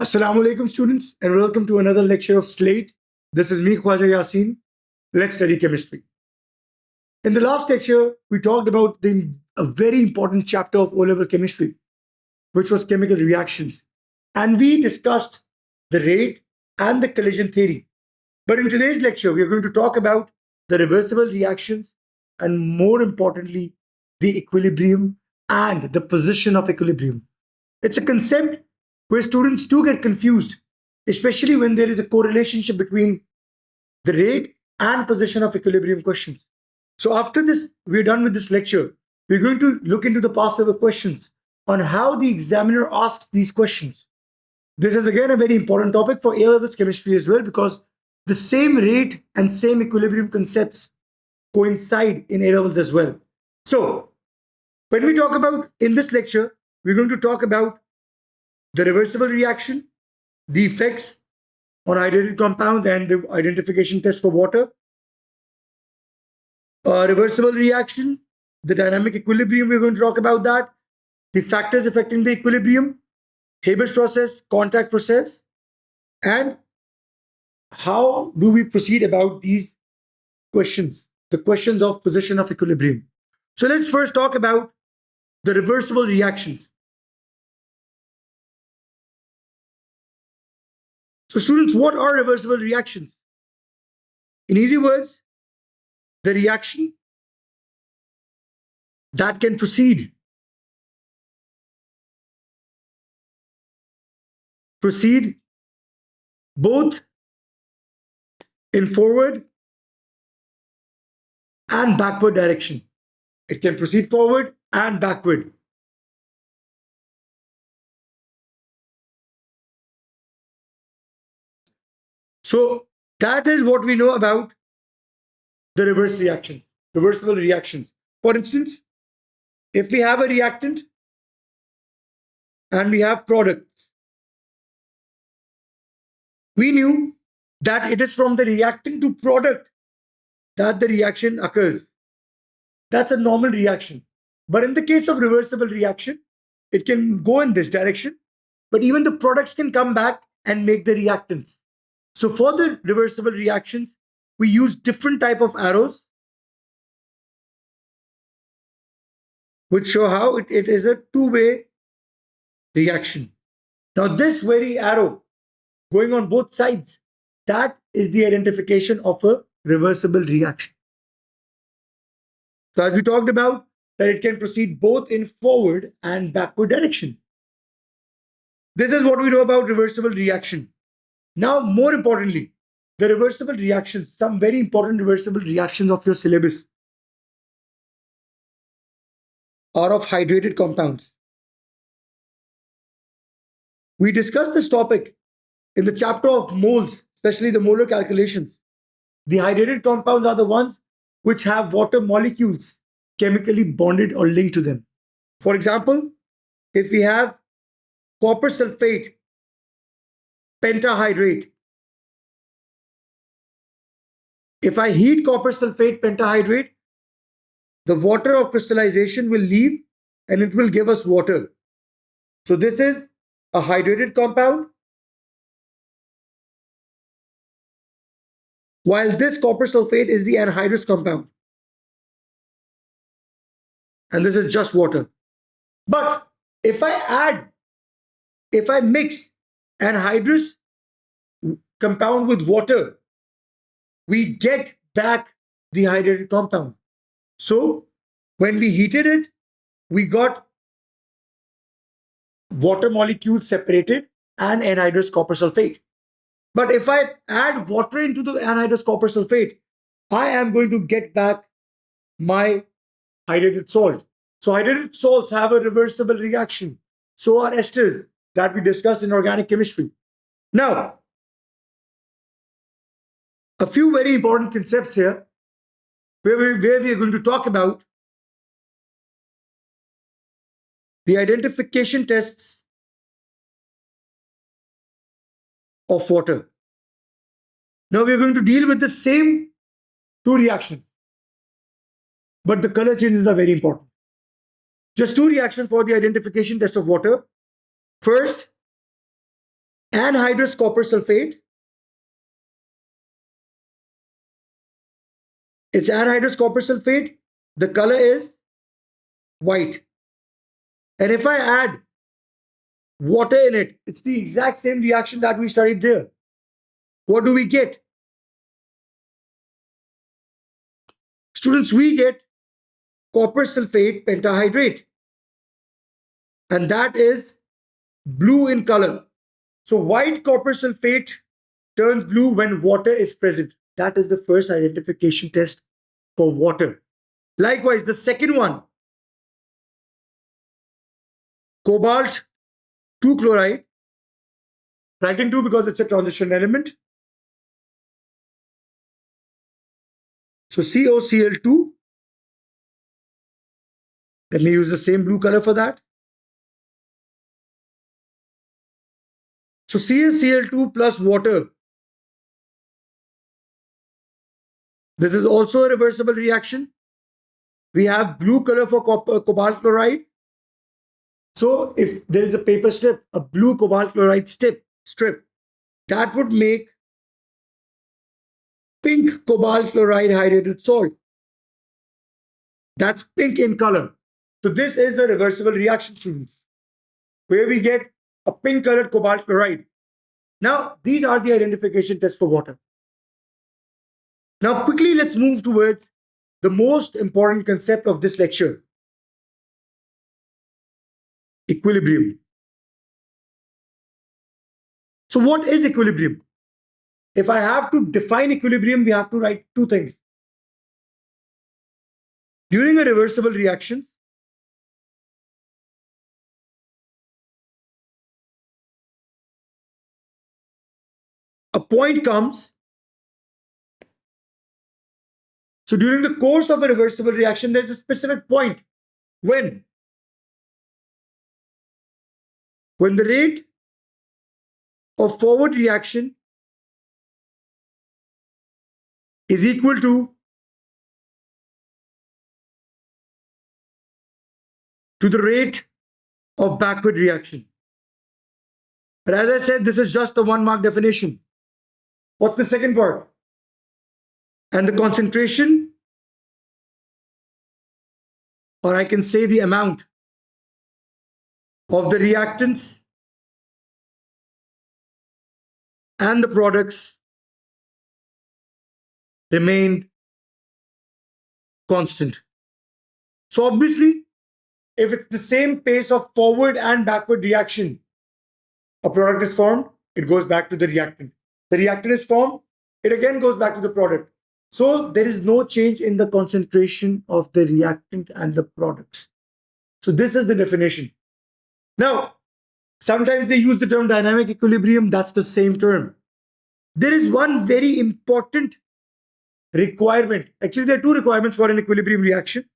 Assalamu alaikum, students, and welcome to another lecture of Slate. This is me, Khawaja Yasin. Let's study chemistry. In the last lecture, we talked about a very important chapter of O-level chemistry, which was chemical reactions. And we discussed the rate and the collision theory. But in today's lecture, we are going to talk about the reversible reactions and, more importantly, the equilibrium and the position of equilibrium. It's a concept where students do get confused, especially when there is a correlation between the rate and position of equilibrium questions. So after this, we're done with this lecture. We're going to look into the past paper questions on how the examiner asks these questions. This is again a very important topic for A-levels chemistry as well, because the same rate and same equilibrium concepts coincide in A-levels as well. So when we talk about, in this lecture, we're going to talk about the reversible reaction, the effects on hydrated compounds, and the identification test for water. Reversible reaction, the dynamic equilibrium, we're going to talk about that. The factors affecting the equilibrium, Haber's process, contact process, and how do we proceed about these questions, the questions of position of equilibrium. So let's first talk about the reversible reactions. So students, what are reversible reactions? In easy words, the reaction that can proceed both in forward and backward direction. It can proceed forward and backward. So that is what we know about the reversible reactions. For instance, if we have a reactant and we have products, we knew that it is from the reactant to product that the reaction occurs. That's a normal reaction. But in the case of reversible reaction, it can go in this direction, but even the products can come back and make the reactants. So for the reversible reactions, we use different type of arrows which show how it is a two-way reaction. Now this very arrow going on both sides, that is the identification of a reversible reaction. So as we talked about, that it can proceed both in forward and backward direction. This is what we know about reversible reaction. Now, more importantly, the reversible reactions, some very important reversible reactions of your syllabus are of hydrated compounds. We discussed this topic in the chapter of moles, especially the molar calculations. The hydrated compounds are the ones which have water molecules chemically bonded or linked to them. For example, if we have copper sulfate pentahydrate, if I heat copper sulfate pentahydrate, the water of crystallization will leave and it will give us water. So this is a hydrated compound, while this copper sulfate is the anhydrous compound. And this is just water. But if I mix anhydrous compound with water, we get back the hydrated compound. So when we heated it, we got water molecules separated and anhydrous copper sulfate. But if I add water into the anhydrous copper sulfate, I am going to get back my hydrated salt. So hydrated salts have a reversible reaction. So are esters that we discussed in organic chemistry. Now, a few very important concepts here where we are going to talk about the identification tests of water. Now we are going to deal with the same two reactions, but the color changes are very important. Just two reactions for the identification test of water. First, anhydrous copper sulfate. It's anhydrous copper sulfate. The color is white. And if I add water in it, it's the exact same reaction that we studied there. What do we get? Students, we get copper sulfate pentahydrate. And that is blue in color. So white copper sulfate turns blue when water is present. That is the first identification test for water. Likewise, the second one, cobalt 2 chloride, writing 2 because it's a transition element. So COCl2. Let me use the same blue color for that. So CaCl2 plus water. This is also a reversible reaction. We have blue color for cobalt chloride. So if there is a paper strip, a blue cobalt chloride strip, that would make pink cobalt chloride hydrated salt. That's pink in color. So this is a reversible reaction, students, where we get a pink colored cobalt chloride. Now, these are the identification tests for water. Now, quickly, let's move towards the most important concept of this lecture: equilibrium. So what is equilibrium? If I have to define equilibrium, we have to write two things. During a reversible reactions, a point comes. So during the course of a reversible reaction, there's a specific point when the rate of forward reaction is equal to the rate of backward reaction. But as I said, this is just a 1 mark definition. What's the second part? And the concentration, or I can say the amount of the reactants and the products remained constant. So obviously, if it's the same pace of forward and backward reaction, a product is formed, it goes back to the reactant. The reactant is formed, it again goes back to the product. So there is no change in the concentration of the reactant and the products. So this is the definition. Now, sometimes they use the term dynamic equilibrium. That's the same term. There is one very important requirement. Actually, there are two requirements for an equilibrium reaction.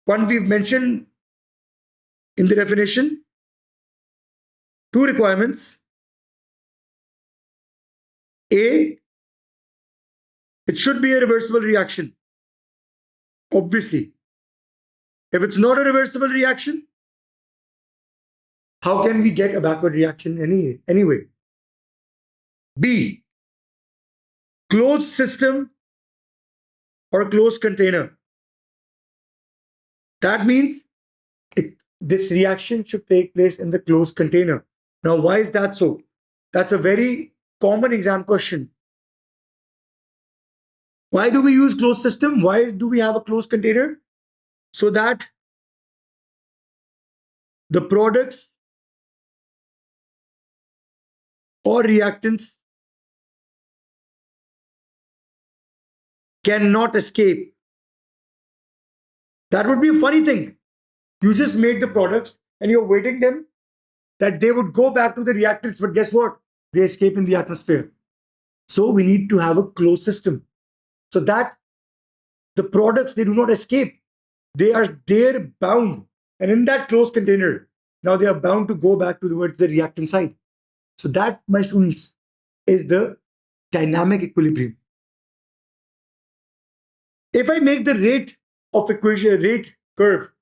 One we've mentioned in the definition. Two requirements. A, it should be a reversible reaction. Obviously. If it's not a reversible reaction, how can we get a backward reaction anyway? B, closed system or closed container. That means this reaction should take place in the closed container. Now, why is that so? That's a very common exam question. Why do we use closed system? Why do we have a closed container? So that the products or reactants cannot escape. That would be a funny thing. You just made the products and you're waiting them that they would go back to the reactants, but guess what? They escape in the atmosphere. So we need to have a closed system so that the products, they do not escape. They are there bound. And in that closed container, now they are bound to go back towards the reactant side. So that, my students, is the dynamic equilibrium. If I make the rate of equation, rate curve,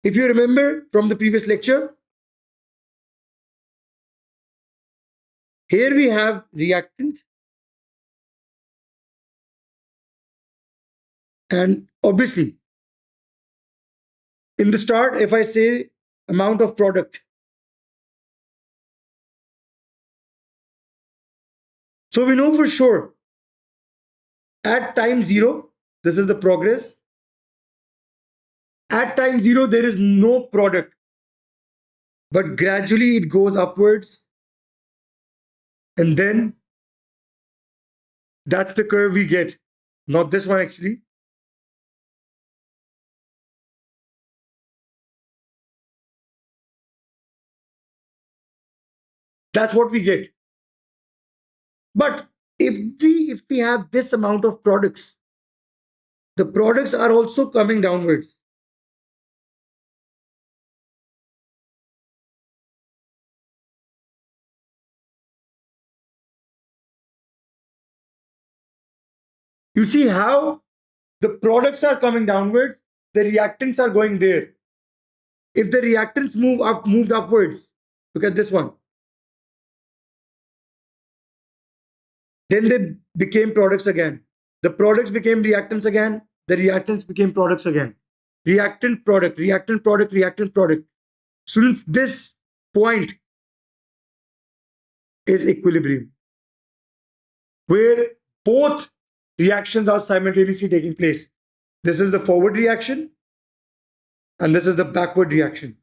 if you remember from the previous lecture, Here we have reactant, and obviously in the start, if I say amount of product, so we know for sure at time zero, this is the progress. At time zero, there is no product, but gradually it goes upwards, and then that's the curve we get. Not this one actually. That's what we get. But if we have this amount of products, the products are also coming downwards. You see how the products are coming downwards, the reactants are going there. If the reactants moved upwards, look at this one. Then they became products again. The products became reactants again. The reactants became products again. Reactant product, reactant product, reactant product. Students, this point is equilibrium, where both reactions are simultaneously taking place. This is the forward reaction, and this is the backward reaction.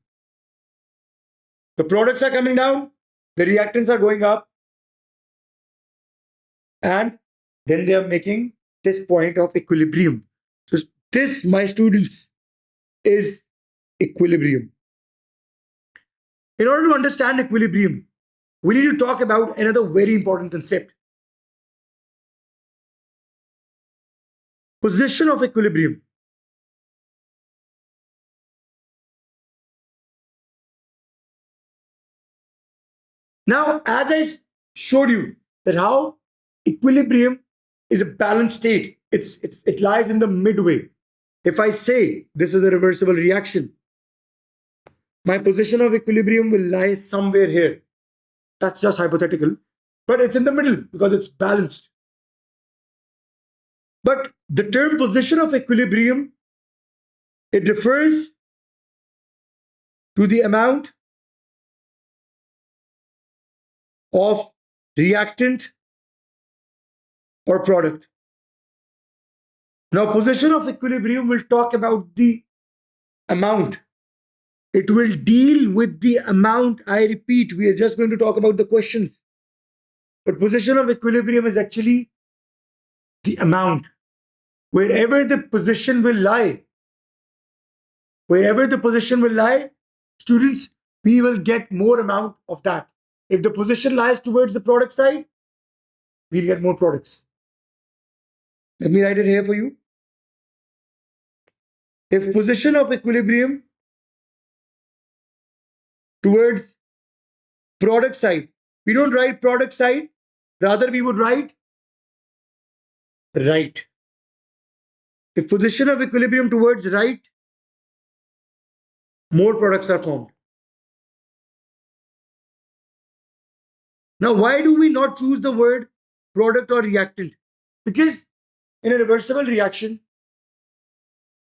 The products are coming down, the reactants are going up, and then they are making this point of equilibrium. So this, my students, is equilibrium. In order to understand equilibrium, we need to talk about another very important concept. Position of equilibrium. Now, as I showed you that how equilibrium is a balanced state, it lies in the midway. If I say this is a reversible reaction, my position of equilibrium will lie somewhere here. That's just hypothetical, but it's in the middle because it's balanced. But the term position of equilibrium, it refers to the amount of reactant or product. Now, position of equilibrium will talk about the amount. It will deal with the amount. I repeat, we are just going to talk about the questions. But position of equilibrium is actually the amount. Wherever the position will lie, students, we will get more amount of that. If the position lies towards the product side, we'll get more products. Let me write it here for you. If position of equilibrium towards product side, we don't write product side, rather we would write right. If position of equilibrium towards right, more products are formed. Now, why do we not choose the word product or reactant? Because in a reversible reaction,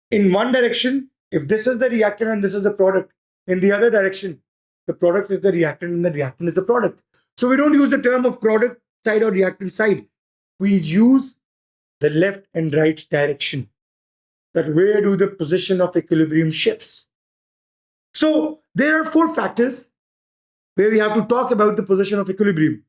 in one direction, if this is the reactant and this is the product, in the other direction, the product is the reactant and the reactant is the product. So we don't use the term of product side or reactant side. We use the left and right direction. That where do the position of equilibrium shifts. So there are 4 factors where we have to talk about the position of equilibrium.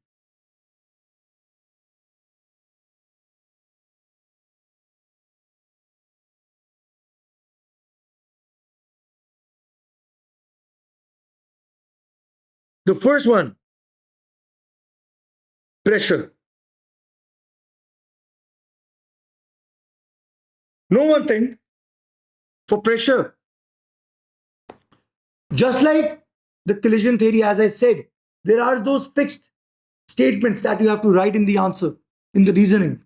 The first one, pressure. Know one thing, for pressure, just like the collision theory, as I said, there are those fixed statements that you have to write in the answer, in the reasoning.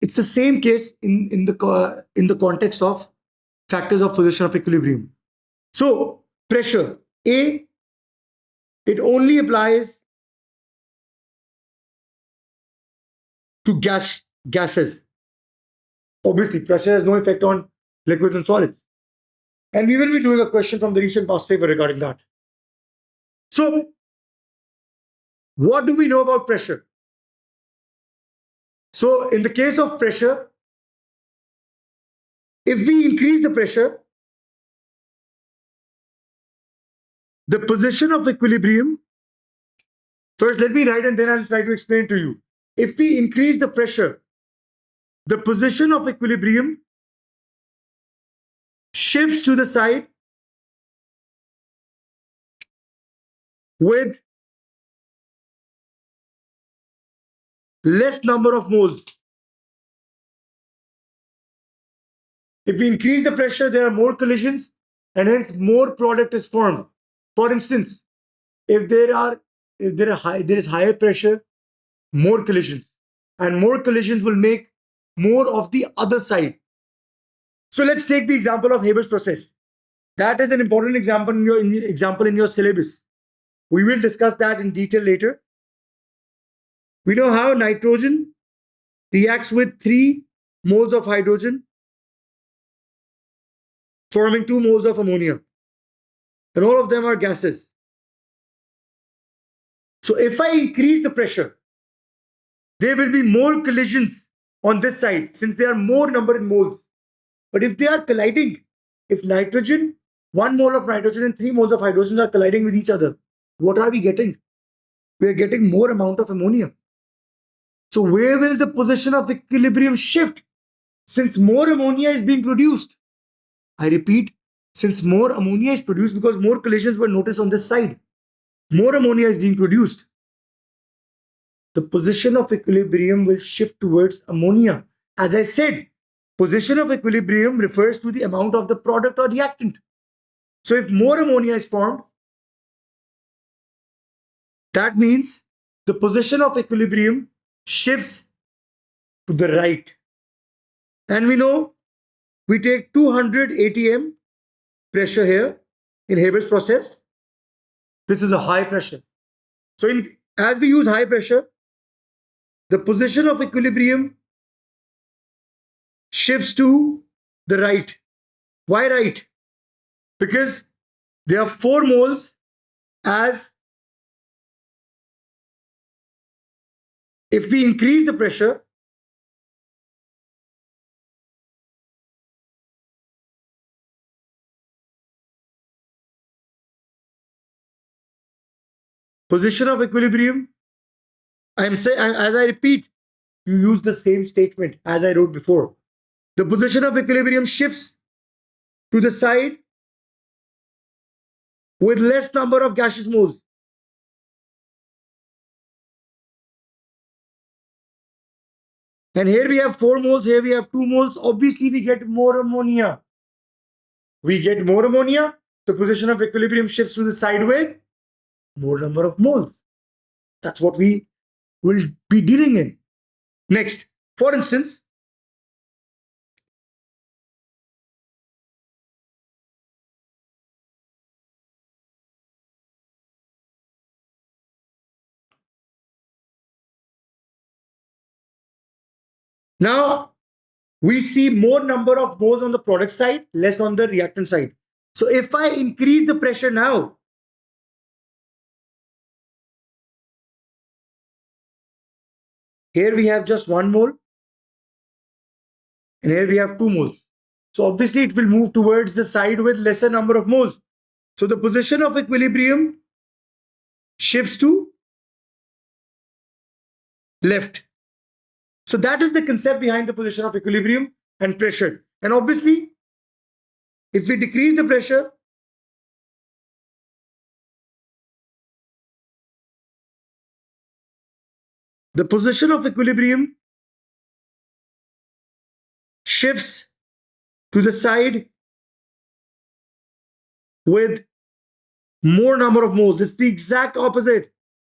It's the same case in the context of factors of position of equilibrium. So pressure, A, it only applies to gases. Obviously, pressure has no effect on liquids and solids. And we will be doing a question from the recent past paper regarding that. So, what do we know about pressure? So, in the case of pressure, if we increase the pressure, the position of equilibrium, first let me write and then I'll try to explain to you. If we increase the pressure, the position of equilibrium shifts to the side with less number of moles. If we increase the pressure, there are more collisions and hence more product is formed. For instance, if there is higher pressure, more collisions, and more collisions will make more of the other side. So let's take the example of Haber's process. That is an important example in your syllabus. We will discuss that in detail later. We know how nitrogen reacts with 3 moles of hydrogen, forming 2 moles of ammonia. And all of them are gases. So if I increase the pressure, there will be more collisions on this side since there are more number in moles. But if they are colliding, if 1 mole of nitrogen and 3 moles of hydrogen are colliding with each other, what are we getting? We are getting more amount of ammonia. So where will the position of equilibrium shift? Since more ammonia is being produced. I repeat, since more ammonia is produced because more collisions were noticed on this side. More ammonia is being produced. The position of equilibrium will shift towards ammonia. As I said, position of equilibrium refers to the amount of the product or reactant. So if more ammonia is formed, that means the position of equilibrium shifts to the right. And we know we take 200 atm pressure here in Haber's process. This is a high pressure. So as we use high pressure, the position of equilibrium shifts to the right. Why right? Because there are 4 moles as if we increase the pressure, position of equilibrium, as I repeat, you use the same statement as I wrote before. The position of equilibrium shifts to the side with less number of gaseous moles. And here we have 4 moles, here we have 2 moles. Obviously, we get more ammonia. We get more ammonia, the position of equilibrium shifts to the side with more number of moles. That's what we will be dealing in. Next, for instance, now we see more number of moles on the product side, less on the reactant side. So if I increase the pressure now, here we have just 1 mole and here we have 2 moles. So obviously it will move towards the side with lesser number of moles. So the position of equilibrium shifts to left. So that is the concept behind the position of equilibrium and pressure. And obviously, if we decrease the pressure, the position of equilibrium shifts to the side with more number of moles. It's the exact opposite.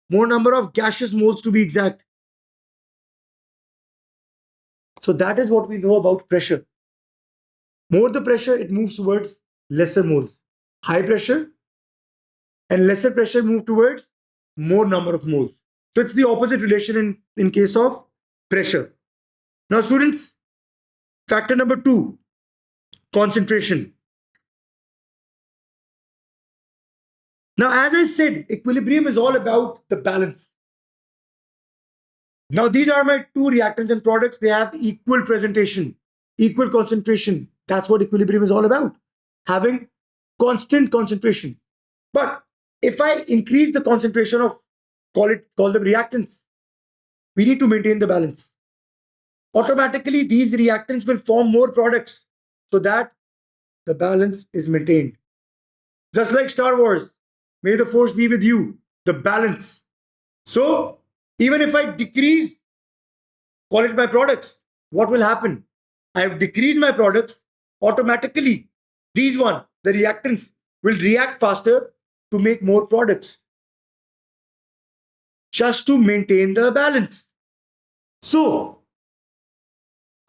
More number of gaseous moles to be exact. So that is what we know about pressure. More the pressure, it moves towards lesser moles. High pressure and lesser pressure move towards more number of moles. So it's the opposite relation in case of pressure. Now, students, factor number 2, concentration. Now, as I said, equilibrium is all about the balance. Now, these are my two reactants and products. They have equal presentation, equal concentration. That's what equilibrium is all about, having constant concentration. But if I increase the concentration of, call them reactants, we need to maintain the balance. Automatically, these reactants will form more products so that the balance is maintained. Just like Star Wars, may the force be with you, the balance. So, even if I decrease, call it my products, what will happen? I have decreased my products, automatically, the reactants, will react faster to make more products, just to maintain the balance. So,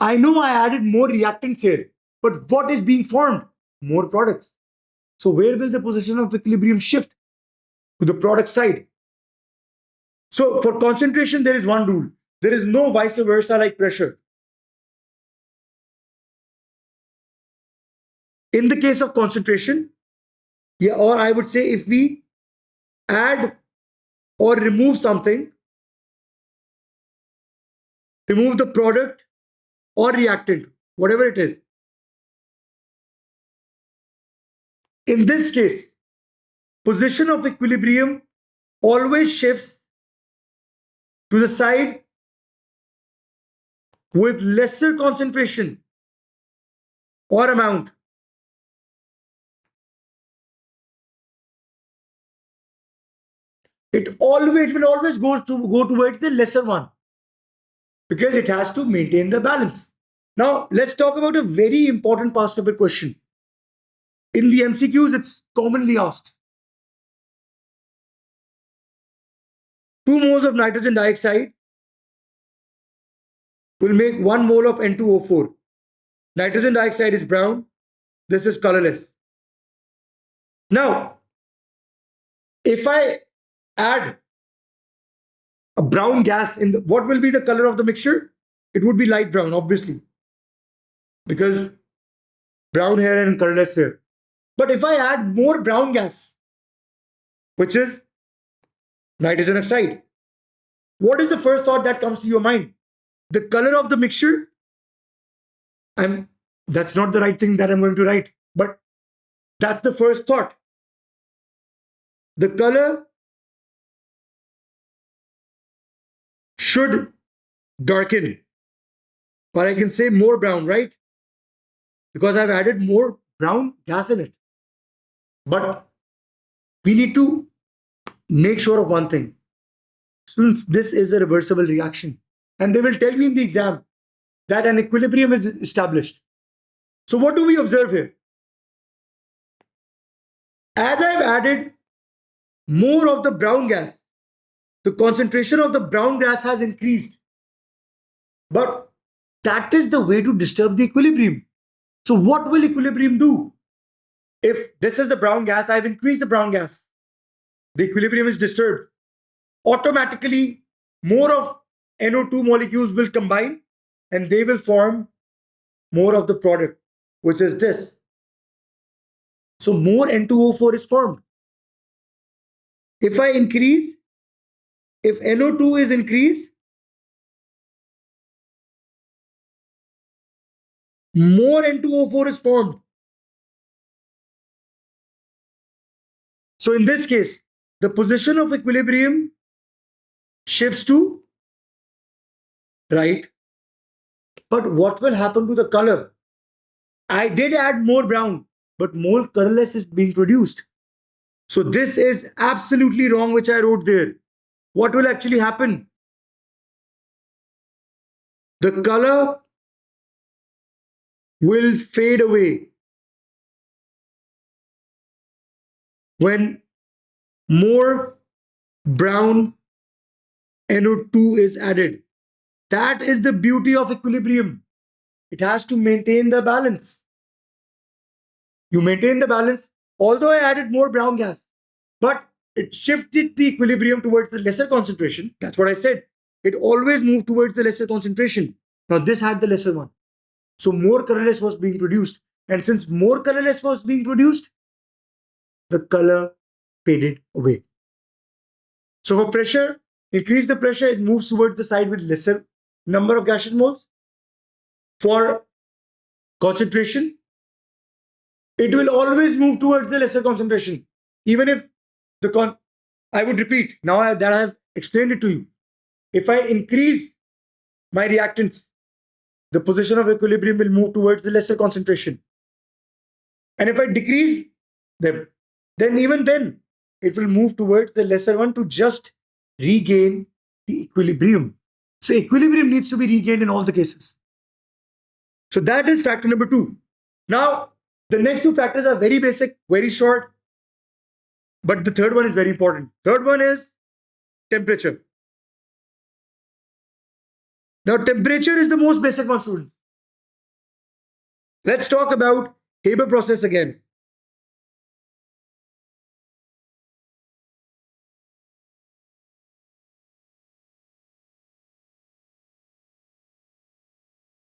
I know I added more reactants here, but what is being formed? More products. So, where will the position of equilibrium shift? To the product side. So, for concentration, there is one rule. There is no vice versa like pressure. In the case of concentration, or I would say if we add or remove something, remove the product or reactant, whatever it is. In this case, position of equilibrium always shifts to the side with lesser concentration or amount. It will always go towards the lesser one, because it has to maintain the balance. Now, let's talk about a very important past paper question. In the MCQs, it's commonly asked. 2 moles of nitrogen dioxide will make 1 mole of N2O4. Nitrogen dioxide is brown. This is colorless. Now, if I add a brown gas in what will be the color of the mixture? It would be light brown, obviously, because brown hair and colorless hair. But if I add more brown gas, which is nitrogen oxide, what is the first thought that comes to your mind? The color of the mixture? That's not the right thing that I'm going to write, but that's the first thought. The color should darken, or I can say more brown, right? Because I've added more brown gas in it. But we need to make sure of one thing. Students, this is a reversible reaction. And they will tell you in the exam that an equilibrium is established. So what do we observe here? As I've added more of the brown gas, the concentration of the brown gas has increased. But that is the way to disturb the equilibrium. So what will equilibrium do? If this is the brown gas, I've increased the brown gas. The equilibrium is disturbed. Automatically, more of NO2 molecules will combine and they will form more of the product, which is this. So more N2O4 is formed. If I increase, if NO2 is increased, more N2O4 is formed. So in this case, the position of equilibrium shifts to right. But what will happen to the color? I did add more brown, but more colorless is being produced. So this is absolutely wrong, which I wrote there. What will actually happen? The color will fade away when more brown NO2 is added. That is the beauty of equilibrium. It has to maintain the balance. You maintain the balance, although I added more brown gas, but it shifted the equilibrium towards the lesser concentration. That's what I said. it always moved towards the lesser concentration. Now this had the lesser one. So more colorless was being produced. And since more colorless was being produced, the color faded away. So for pressure, increase the pressure, it moves towards the side with lesser number of gaseous moles. For concentration, it will always move towards the lesser concentration. Even if I would repeat, now that I have explained it to you. If I increase my reactants, the position of equilibrium will move towards the lesser concentration. And if I decrease them, then even then, it will move towards the lesser one to just regain the equilibrium. So equilibrium needs to be regained in all the cases. So that is factor number 2. Now, the next 2 factors are very basic, very short, but the third one is very important. Third one is temperature. Now, temperature is the most basic one, students. Let's talk about Haber process again.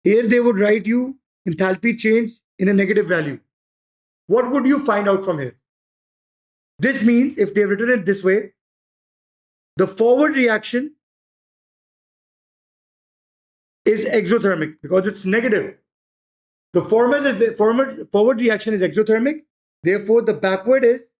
Here they would write you enthalpy change in a negative value. What would you find out from here? This means if they've written it this way, the forward reaction is exothermic because it's negative. The forward reaction is exothermic. Therefore, the backward is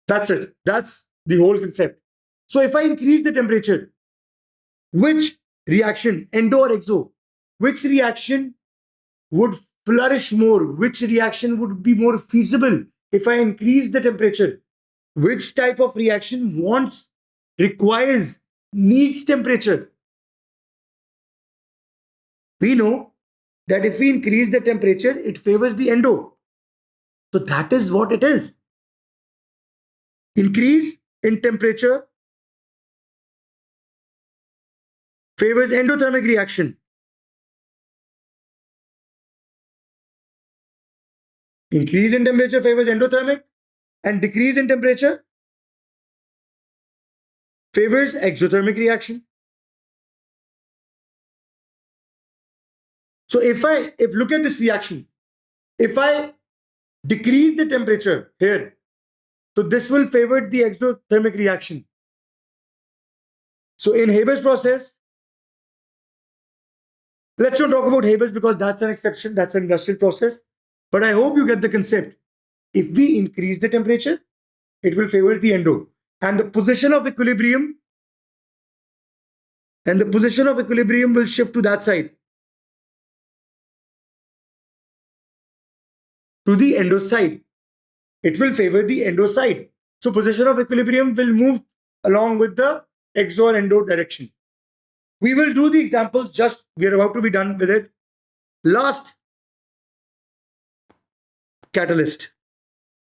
that's it. That's the whole concept. So if I increase the temperature, which reaction, endo or exo, which reaction would flourish more? Which reaction would be more feasible if I increase the temperature? Which type of reaction requires, needs temperature? We know that if we increase the temperature, it favors the endo. So that is what it is. Increase in temperature favors endothermic reaction. Increase in temperature favors endothermic, and decrease in temperature favors exothermic reaction. So if look at this reaction, if I decrease the temperature here, so this will favor the exothermic reaction. So in Haber's process, let's not talk about Haber's because that's an exception, that's an industrial process. But I hope you get the concept. If we increase the temperature, it will favor the endo. And the position of equilibrium will shift to that side. To the endo side. It will favor the endo side. So position of equilibrium will move along with the exo and endo direction. We will do the examples, we are about to be done with it. Last, catalyst.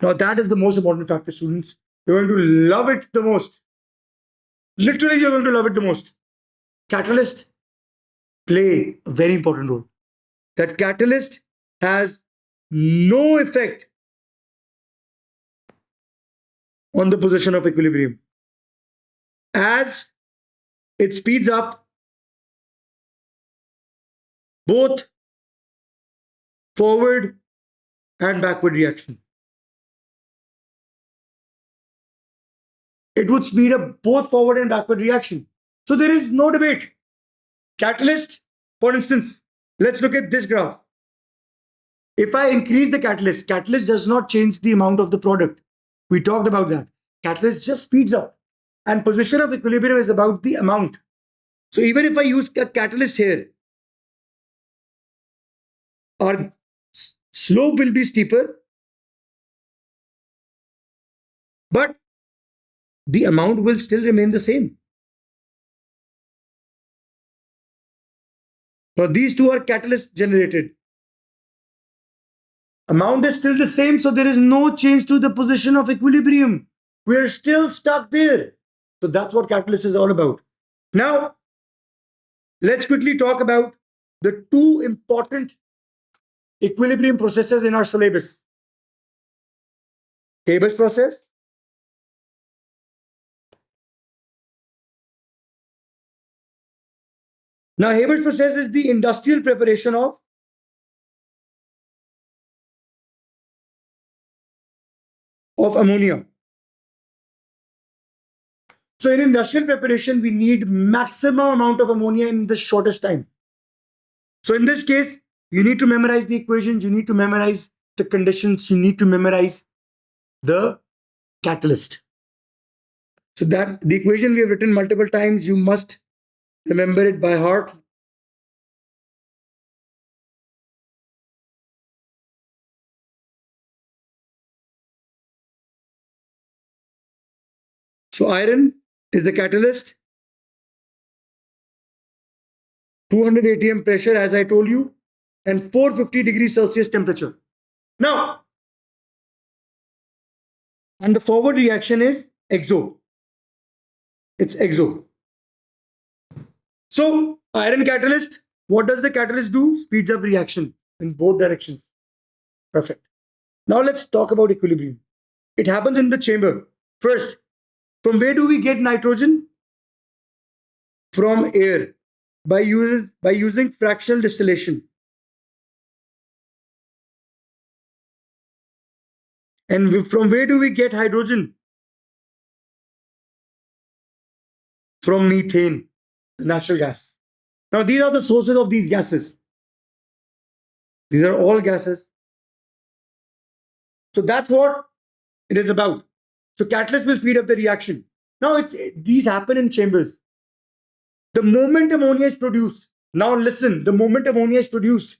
Now that is the most important factor, students. You're going to love it the most. Literally, you're going to love it the most. Catalyst play a very important role. That catalyst has no effect on the position of equilibrium. As it speeds up both forward and backward reaction. It would speed up both forward and backward reaction. So there is no debate. Catalyst, for instance, let's look at this graph. If I increase the catalyst does not change the amount of the product. We talked about that. Catalyst just speeds up. And position of equilibrium is about the amount. So even if I use a catalyst here, our slope will be steeper, but the amount will still remain the same. Now these two are catalyst generated. Amount is still the same, so there is no change to the position of equilibrium. We are still stuck there. So that's what catalyst is all about. Now, let's quickly talk about the 2 important equilibrium processes in our syllabus. Haber's process Now, Haber's process is the industrial preparation of ammonia. So in industrial preparation, we need maximum amount of ammonia in the shortest time. So in this case, you need to memorize the equations, you need to memorize the conditions, you need to memorize the catalyst. So that the equation we have written multiple times, you must remember it by heart. So iron is the catalyst, 200 atm pressure, as I told you, and 450 degrees Celsius temperature. Now, and the forward reaction is exo. It's exo. So, iron catalyst, what does the catalyst do? Speeds up reaction in both directions. Perfect. Now, let's talk about equilibrium. It happens in the chamber. First, from where do we get nitrogen? From air by using fractional distillation. And from where do we get hydrogen? From methane, the natural gas. Now, these are the sources of these gases. These are all gases. So that's what it is about. So catalyst will speed up the reaction. Now, these happen in chambers. The moment ammonia is produced, now listen, the moment ammonia is produced,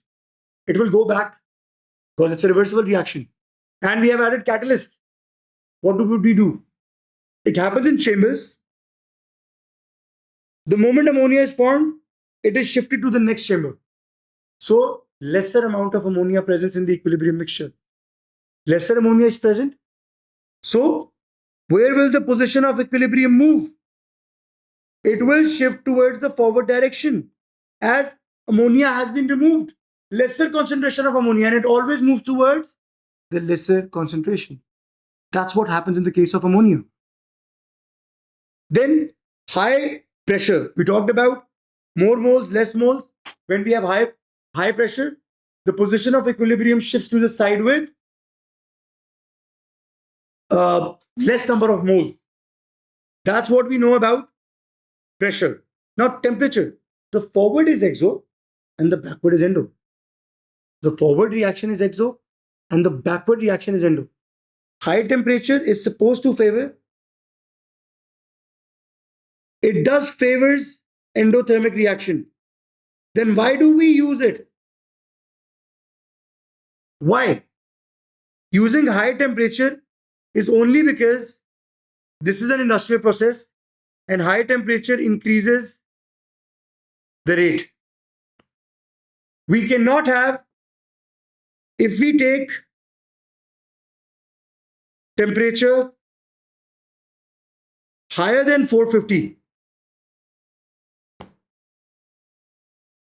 it will go back because it's a reversible reaction. And we have added catalyst. What would we do? It happens in chambers. The moment ammonia is formed, it is shifted to the next chamber. So, lesser amount of ammonia presence in the equilibrium mixture. Lesser ammonia is present. So, where will the position of equilibrium move? It will shift towards the forward direction as ammonia has been removed. Lesser concentration of ammonia, and it always moves towards the lesser concentration. That's what happens in the case of ammonia. Then high pressure. We talked about more moles, less moles. When we have high pressure, the position of equilibrium shifts to the side with less number of moles. That's what we know about pressure. Now temperature. The forward is exo and the backward is endo. The forward reaction is exo and the backward reaction is endo. High temperature is supposed to favor. It does favors endothermic reaction. Then why do we use it? Why? Using high temperature is only because this is an industrial process and high temperature increases the rate. We cannot have, if we take temperature higher than 450,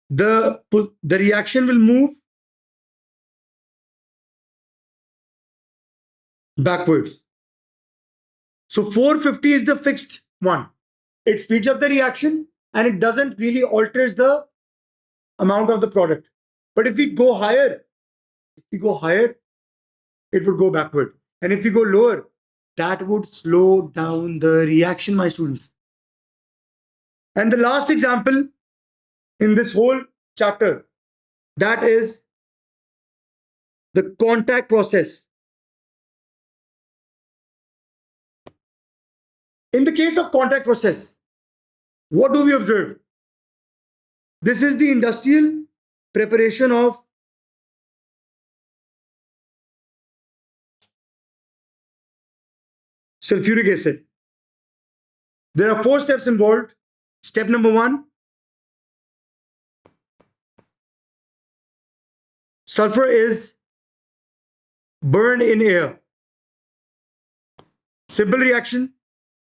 the reaction will move backwards. So 450 is the fixed one. It speeds up the reaction and it doesn't really alters the amount of the product. But if we go higher, it would go backward. And if we go lower, that would slow down the reaction, my students. And the last example in this whole chapter, that is the contact process. In the case of contact process, what do we observe? This is the industrial preparation of sulfuric acid. There are 4 steps involved. Step number 1, sulfur is burned in air. Simple reaction,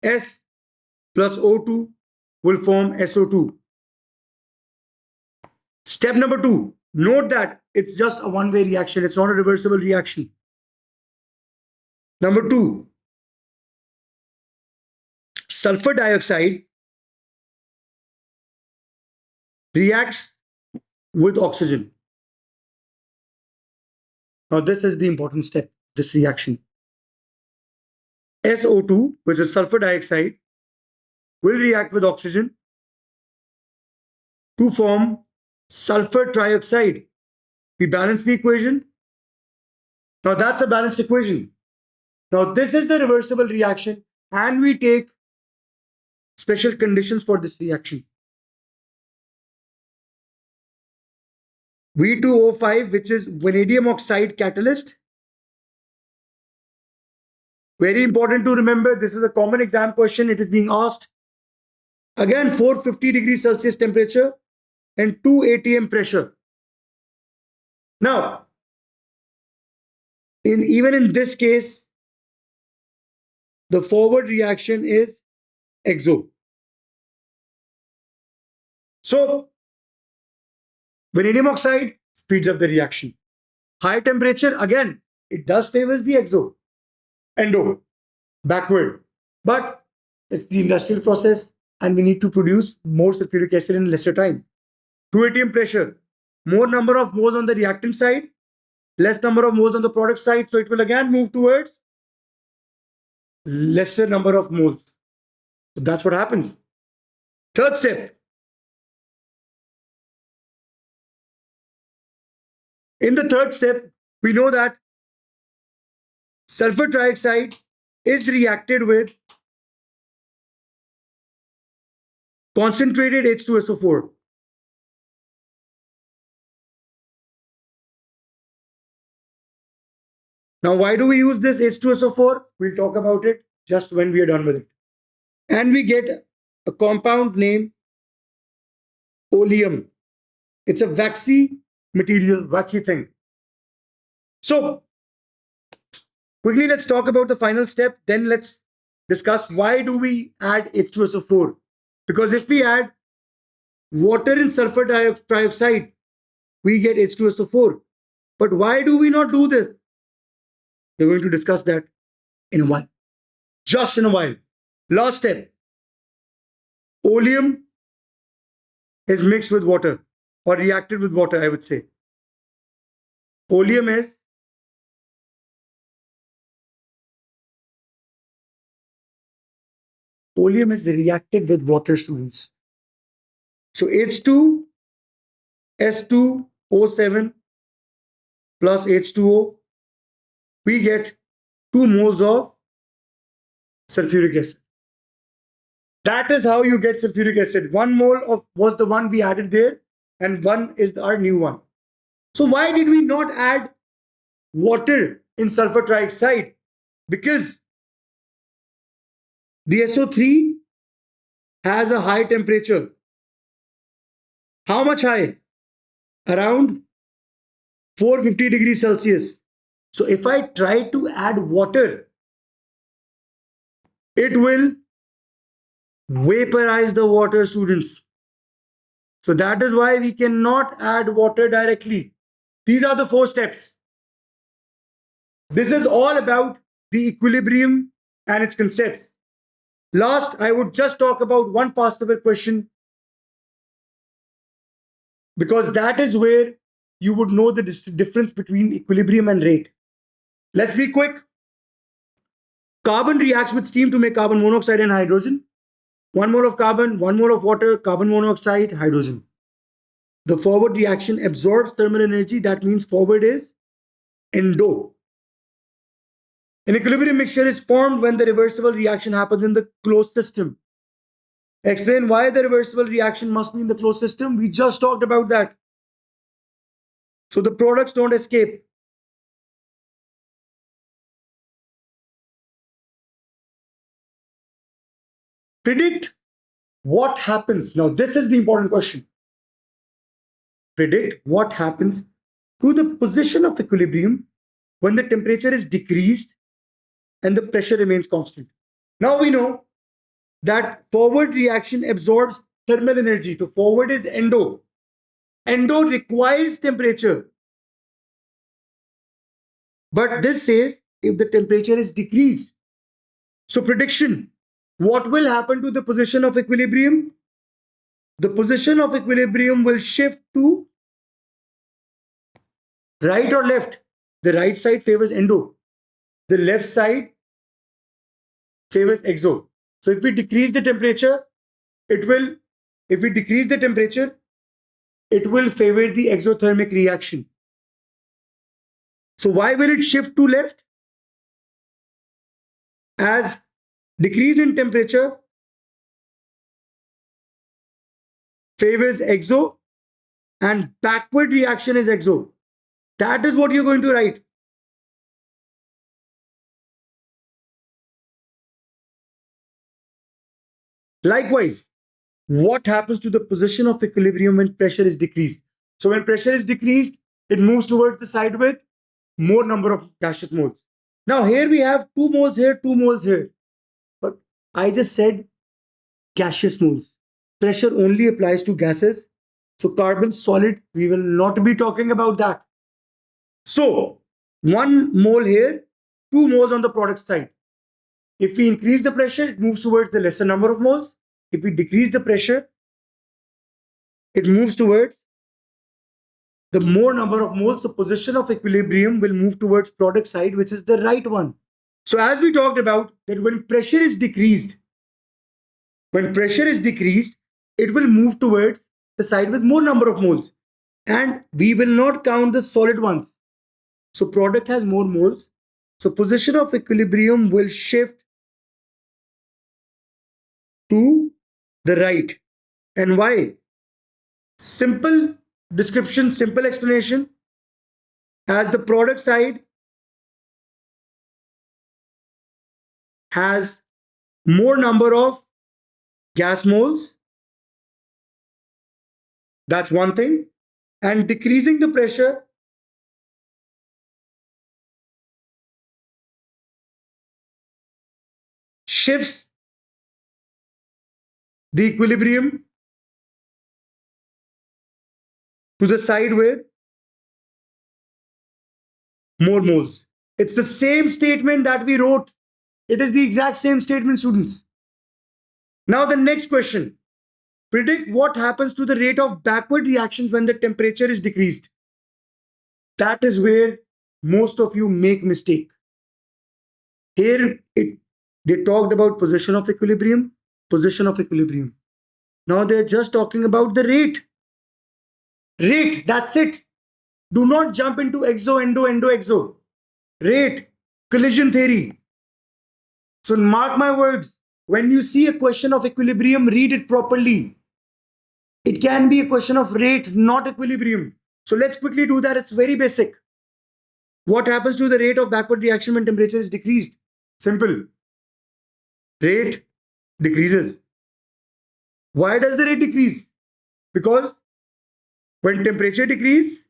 S plus O2 will form SO2. Step number 2, note that it's just a one-way reaction. It's not a reversible reaction. Number 2, sulfur dioxide reacts with oxygen. Now, this is the important step, this reaction. SO2, which is sulfur dioxide, will react with oxygen to form sulfur trioxide. We balance the equation. Now, that's a balanced equation. Now, this is the reversible reaction, and we take special conditions for this reaction. V2O5, which is vanadium oxide catalyst. Very important to remember, this is a common exam question. It is being asked. Again, 450 degrees Celsius temperature and 2 atm pressure. Now, even in this case, the forward reaction is exo. So, vanadium oxide speeds up the reaction. High temperature, again, it does favors the exo, endo, backward. But it's the industrial process and we need to produce more sulfuric acid in lesser time. 2 atm pressure, more number of moles on the reactant side, less number of moles on the product side. So it will again move towards lesser number of moles. So that's what happens. Third step. In the third step, we know that sulfur trioxide is reacted with concentrated H2SO4. Now, why do we use this H2SO4? We'll talk about it just when we are done with it. And we get a compound named oleum. It's a waxy material, waxy thing. So, quickly, let's talk about the final step. Then let's discuss why do we add H2SO4. Because if we add water in sulfur trioxide, we get H2SO4. But why do we not do this? We're going to discuss that in a while. Just in a while. Last step. Oleum is mixed with water or reacted with water, I would say. Oleum is reacted with water, students. So H2, S2, O7 plus H2O, we get 2 moles of sulfuric acid. That is how you get sulfuric acid. 1 mole of was the one we added there, and 1 is our new one. So why did we not add water in sulfur trioxide? Because the SO3 has a high temperature. How much high? Around 450 degrees Celsius. So if I try to add water, it will vaporize the water, students. So that is why we cannot add water directly. These are the 4 steps. This is all about the equilibrium and its concepts. Last, I would just talk about one past paper question, because that is where you would know the difference between equilibrium and rate. Let's be quick. Carbon reacts with steam to make carbon monoxide and hydrogen. 1 mole of carbon, 1 mole of water, carbon monoxide, hydrogen. The forward reaction absorbs thermal energy. That means forward is endo. An equilibrium mixture is formed when the reversible reaction happens in the closed system. Explain why the reversible reaction must be in the closed system. We just talked about that. So the products don't escape. Predict what happens. Now, this is the important question. Predict what happens to the position of equilibrium when the temperature is decreased and the pressure remains constant. Now we know that forward reaction absorbs thermal energy. So forward is endo. Endo requires temperature. But this says if the temperature is decreased. So prediction. What will happen to the position of equilibrium the position of equilibrium will shift to right or left. The right side favors endo. The left side favors exo. So if we decrease the temperature, it will, if we decrease the temperature, it will favor the exothermic reaction. So why will it shift to left? As decrease in temperature favors exo and backward reaction is exo. That is what you're going to write. Likewise, what happens to the position of equilibrium when pressure is decreased? So when pressure is decreased, it moves towards the side with more number of gaseous moles. Now here we have 2 moles here, 2 moles here. But I just said gaseous moles. Pressure only applies to gases. So carbon solid, we will not be talking about that. So 1 mole here, 2 moles on the product side. If we increase the pressure, it moves towards the lesser number of moles. If we decrease the pressure, it moves towards the more number of moles. So position of equilibrium will move towards product side, which is the right one. So as we talked about, that when pressure is decreased, it will move towards the side with more number of moles. And we will not count the solid ones. So product has more moles. So position of equilibrium will shift to the right. And why? Simple description, simple explanation. As the product side has more number of gas moles, that's one thing. And decreasing the pressure shifts the equilibrium to the side with more moles. It's the same statement that we wrote. It is the exact same statement, students. Now the next question. Predict what happens to the rate of backward reactions when the temperature is decreased. That is where most of you make mistake. Here they talked about position of equilibrium. Now they're just talking about the rate. Rate, that's it. Do not jump into exo, endo, exo. Rate, collision theory. So mark my words. When you see a question of equilibrium, read it properly. It can be a question of rate, not equilibrium. So let's quickly do that. It's very basic. What happens to the rate of backward reaction when temperature is decreased? Simple. Rate decreases. Why does the rate decrease? Because when temperature decreases,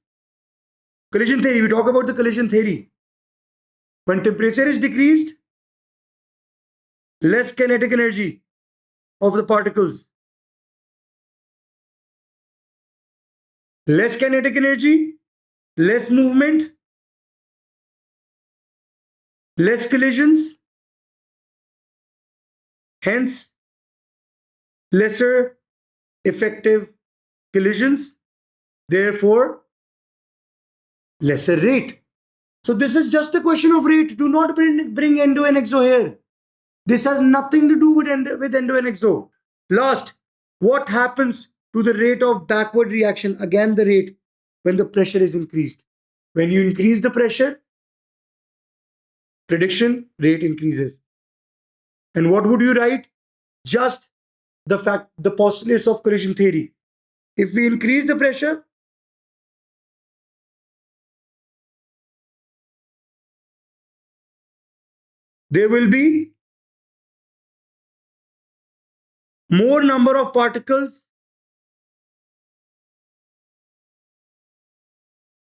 collision theory, we talk about the collision theory. When temperature is decreased, less kinetic energy of the particles. Less kinetic energy, less movement, less collisions, hence lesser effective collisions, therefore lesser rate. So this is just a question of rate. Do not bring endo and exo here. This has nothing to do with endo and exo. Last, what happens to the rate of backward reaction? Again, the rate when the pressure is increased. When you increase the pressure, prediction, rate increases. And what would you write? Just the postulates of collision theory. If we increase the pressure, there will be more number of particles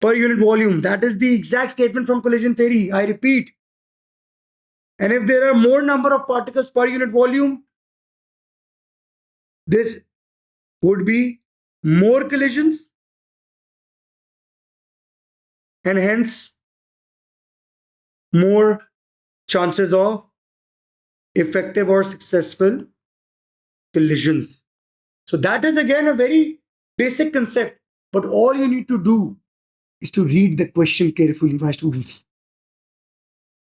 per unit volume. That is the exact statement from collision theory. I repeat. And if there are more number of particles per unit volume, this would be more collisions and hence more chances of effective or successful collisions. So that is again a very basic concept, but all you need to do is to read the question carefully, my students.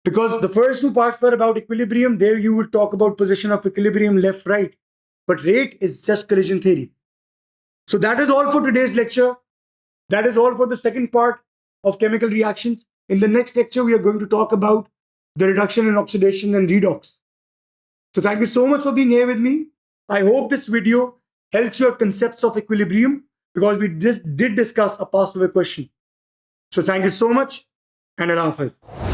Because the first two parts were about equilibrium. There you will talk about position of equilibrium left, right. But rate is just collision theory. So that is all for today's lecture. That is all for the second part of chemical reactions. In the next lecture, we are going to talk about the reduction and oxidation and redox. So thank you so much for being here with me. I hope this video helps your concepts of equilibrium, because we just did discuss a past paper question. So thank you so much, and Allah Hafiz.